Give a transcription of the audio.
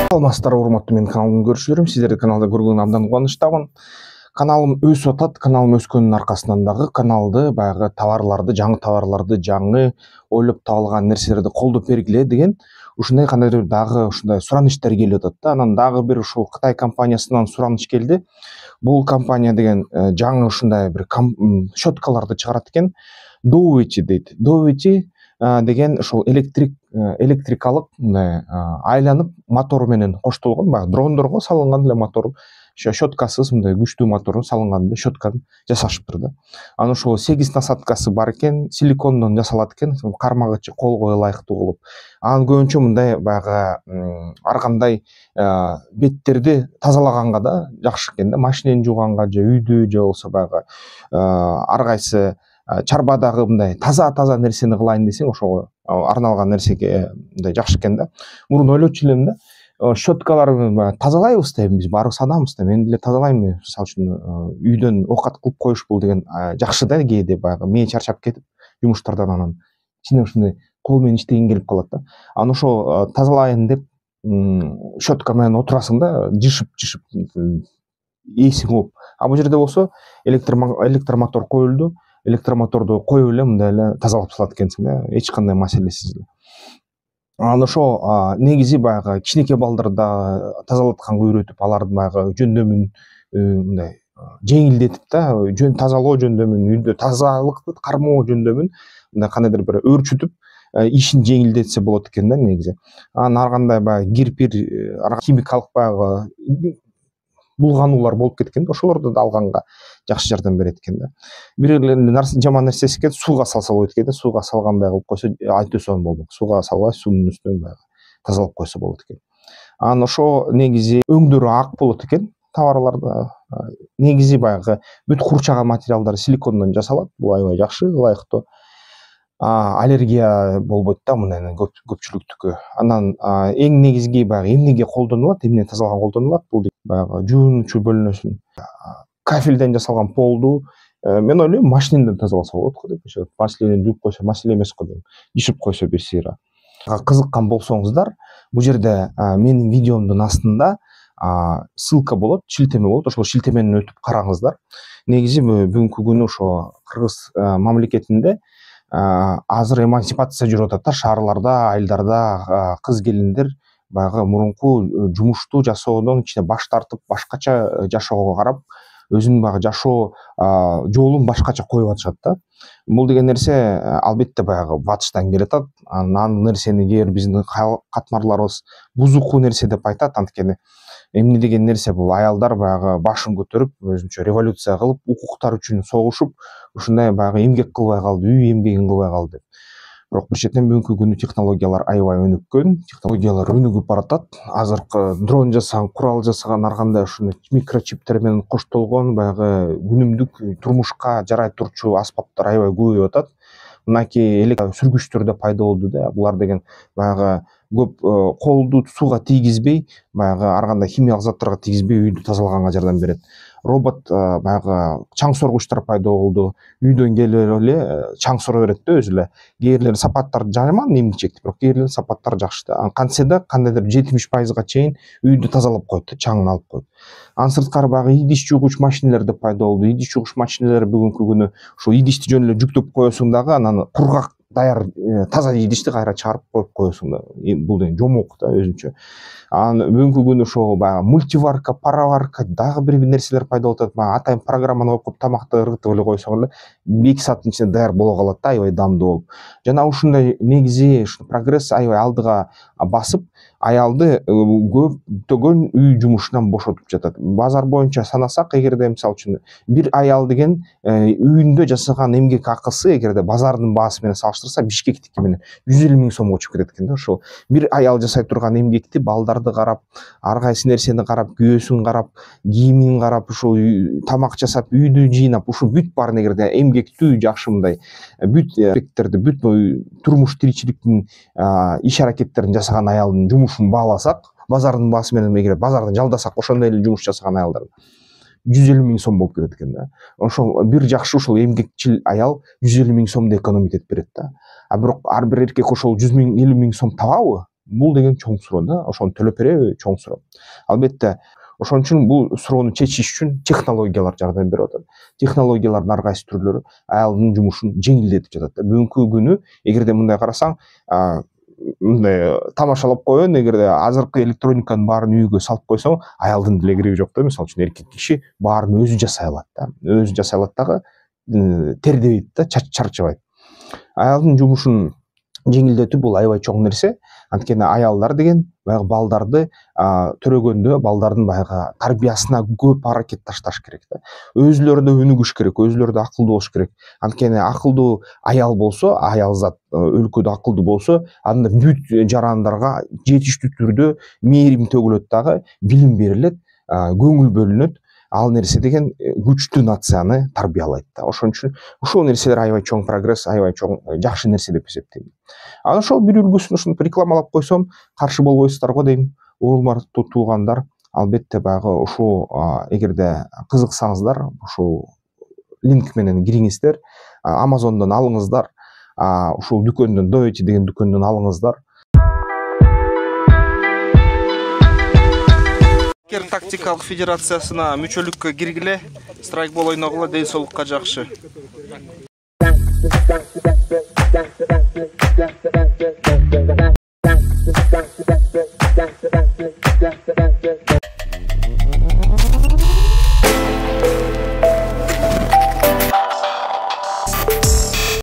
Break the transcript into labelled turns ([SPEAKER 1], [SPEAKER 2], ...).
[SPEAKER 1] Саламатсыздар, урматтуу менин каналымдын көрүүчүлөрүм, сиздерди каналда көргөнүмө абдан кубанычтамын. Каналым өсүп атат. Каналым өскөнүнүн аркасынан дагы каналды баягы товарларды, жаңы ойлоп табылган нерселерди колдоп бергиле деген ушундай кандайдыр дагы ушундай суранычтар келип атат да. Анан дагы бир ушул Кытай компаниясынан сураныч келди. Бул компания деген жаңы ушундай бир щеткаларды чыгарат экен. Доуичи дейт. Доуичи деген ушул электрикалык мындай айланып мотору менен коштолгон, баягы дрондорго салынган эле мотор, щеткасыз мындай күчтүү мотору салынган эле щетканы жасашыптыр да. Анан ошол 8 насадкасы бар экен, силикондон жасалат экен, кармагычы колго ылайыктуу болуп. Анан көбүнчө мындай баягы ар кандай беттерди тазалаганга да жакшы экен да, машинени жууганга же үйдү же болбосо баягы ар кайсы чарбадагы мындай таза нерсени кылайын десең, ошого арналган нерсеге мындай жакшы экен да. Мурун ойлочу элем да, щеткаларды тазалайбыз да, биз баарыбыз адамбыз да, мен деле тазалайм. Мисалы үчүн үйдөн оокат кылып коюшпул деген жакшы да, кээде баягы мээ чарчап кетип жумуштардан анан ичине ушундай кол менен иштегиң келип калат да. Анан ошо тазалайын деп щетка менен отурасың да, жышып эсиң болуп. А бул жерде болсо электромотор коюлду. Электромоторду коюп эле мындай эле тазалап салат экенсиң да, эч кандай маселесиз эле. Анан ошо негизи баягы кичинекей балдарды тазалатканга үйрөтүп, алардын баягы жөндөмүн мындай жеңилдетип да, тазалоо жөндөмүн, үйдө тазалыкты кармоо жөндөмүн мындай кандайдыр бир өөрчүтүп ишин жеңилдетсе болот экен да негизи. Анан ар кандай баягы кирпир, химикалык баягы булгануулар болуп кеткен да, ошолорду да алганга жакшы жардам берет экен да. Бир эле жаман нерсеси экен, сууга салса болот экен да, сууга салгандай кылып койсо айтуу сонун болмок. Сууга салбай, суунун үстүнөн баягы тазалап койсо болот экен. Анан ошо негизи өңдөрү ак болот экен, товарларды. Негизи баягы бүт курчаган материалдар силикондон жасалат. Бул аябай жакшы, ылайыктуу. Аллергия болбойт да мындай көпчүлүктүкү. Анан эң негизги баягы эмнеге колдонулат, эмне тазалганга колдонулат? Бул баягы жуунуучу бөлүнөсүн, кафелден жасалган полду мен ойлойм машинеден тазаласа болот го деп. Машинеден жууп койсо маселе эмес го дейм. Жышып койсо бир сыйра. Кызыккан болсоңуздар, бул жерде менин видеомдун астында ссылка болот, шилтеме болот. Ошол шилтеменен өтүп караңыздар. Негизи бүгүнкү күнү ошо Кыргыз мамлекетинде азыр эмансипация жүрүп атат да, шаарларда, айылдарда кыз келиндер баягы мурунку жумушту жасоодон кичине баш тартып, башкача жашоого карап, өзүнүн баягы жашоо жолун башкача коюп атышат да. Бул деген нерсе албетте баягы батыштан келатат. Анан нерсени кээ бир биздин катмарларыбыз бузуку нерсе деп айтат. Анткени эмне деген нерсе бул, аялдар баягы башын көтөрүп, өзүнчө революция кылып, укуктар үчүн согушуп, ушундай баягы эмгек кылбай калды, үй эмгегин кылбай калды деп. Бирок бир четен бүгүнкү күнү технологиялар аябай өнүккөн, технологиялар өнүгүп баратат. Азыркы дрон жасаган, курал жасаган ар кандай ушундай микрочиптер менен коштолгон баягы күнүмдүк турмушка жарай турчу аспаптар аябай көбөйүп атат. Мынакей электр сүргүчтөр да пайда болду да. Булар деген баягы көп колду сууга тийгизбей, баягы ар кандай химиялык заттарга тийгизбей үйдү тазалаганга жардам берет. Робот баягы чаң соргучтар пайда болду. Үйдөн келип эле чаң соро берет да өзү эле. Кээ бирлер сапаттар жаман эмгичек, бирок кээ бирлер сапаттар жакшы да. Кантсе да кандайдыр 70% чейин үйдү тазалап коет да, чаңын алып коет. Анын сырткары баягы идиш жуугуч машинелер да пайда болду. Идиш жуугуч машинелер бүгүнкү күнү ушул идишти жөн эле жүктөп коесуң дагы, анан кургак даяр таза идишти кайра чыгарып коюп коесуң да. Бул деген жомок да өзүнчө. Анан бүгүнкү күнү ошол баягы мультиварка, пароварка, дагы бир нерселер пайда болуп атат. Атайын программаны коюп коюп тамакты ыргытып эле койсоң эле 2 сааттын ичинде даяр боло калат да, аябай даамдуу болуп. Жана ушундай негизи прогресс аябай алдыга басып, аялды көптөгөн үй жумушунан бошотуп жатат. Базар боюнча санасак, эгерде мисалы үчүн бир аял деген үйүндө жасаган эмгек акысы эгерде базардын баасы менен салыштырса, Бишкектики менен 150 000 сомго чыгып кетет экен да. Ошол бир аял жасай турган эмгекти балдарды карап, ар кайсы нерсени карап, күйөөсүн карап, кийимин карап, ушул тамак жасап, үйдү жыйнап, ушул бүт баарын эгерде эмгектүү жакшы мындай бүт аспекттерди, бүт турмуш тиричиликтин иш аракеттерин жасаган аялдын жумушун бааласак, базардын баасы менен эгер базардан жалдасак, ошондой эле жумуш жасаган аялдар 150 000 сом болуп кетет экен да. Ошол бир жакшы ушул эмгекчил аял 150 000 сомду экономить этип берет да. А бирок ар бир эркек ошол 150 000 сом табабы? бул деген чоң суроо да, ошону төлөп береби чоң суроо. Албетте ошон үчүн бул суроону чечиш үчүн технологиялар жардам берип атат. Технологиялардын ар кайсы түрлөрү аялдын жумушун жеңилдетип жатат да. Бүгүнкү күнү эгерде мындай карасаң, мындай тамашалап коеюн, эгерде азыркы электрониканын баарын үйгө салып койсоң, аялдын деле кереги жок да. Мисалы үчүн эркек киши баарын өзү жасай алат да. Өзү жасай алат дагы тердебейт да, чарчабайт. Аялдын жумушун жеңилдетүү бул аябай чоң нерсе. Анткени аялдар деген баягы балдарды төрөгөндө балдардын баягы тарбиясына көп аракет ташташ керек да. Өзүлөрү да өнүгүш керек, өзүлөрү да акылдуу болуш керек. Анткени акылдуу аял болсо, аял зат өлкөдө акылдуу болсо, анда бүт жарандарга жетиштүү түрдө мээрим төгүлөт дагы, билим берилет, көңүл бөлүнөт. Ал нерсе деген күчтүү нацияны тарбиялайт да. Ошон үчүн ушул нерселер аябай чоң прогресс, аябай чоң жакшы нерсе деп эсептейм. Анан ошол бир үлгүсүн ушуну рекламалап койсом, каршы болбойсуздар го дейм. Урматтуу туугандар, албетте баягы ушул эгерде кызыксаңыздар, ушул линк менен кириңиздер, Amazon'дон алыңыздар, ушул дүкөндөн, Doety деген дүкөндөн алыңыздар. Тактикалык федерациясына мүчөлүккө киргиле, страйкбол ойногула, ден соолукка жакшы.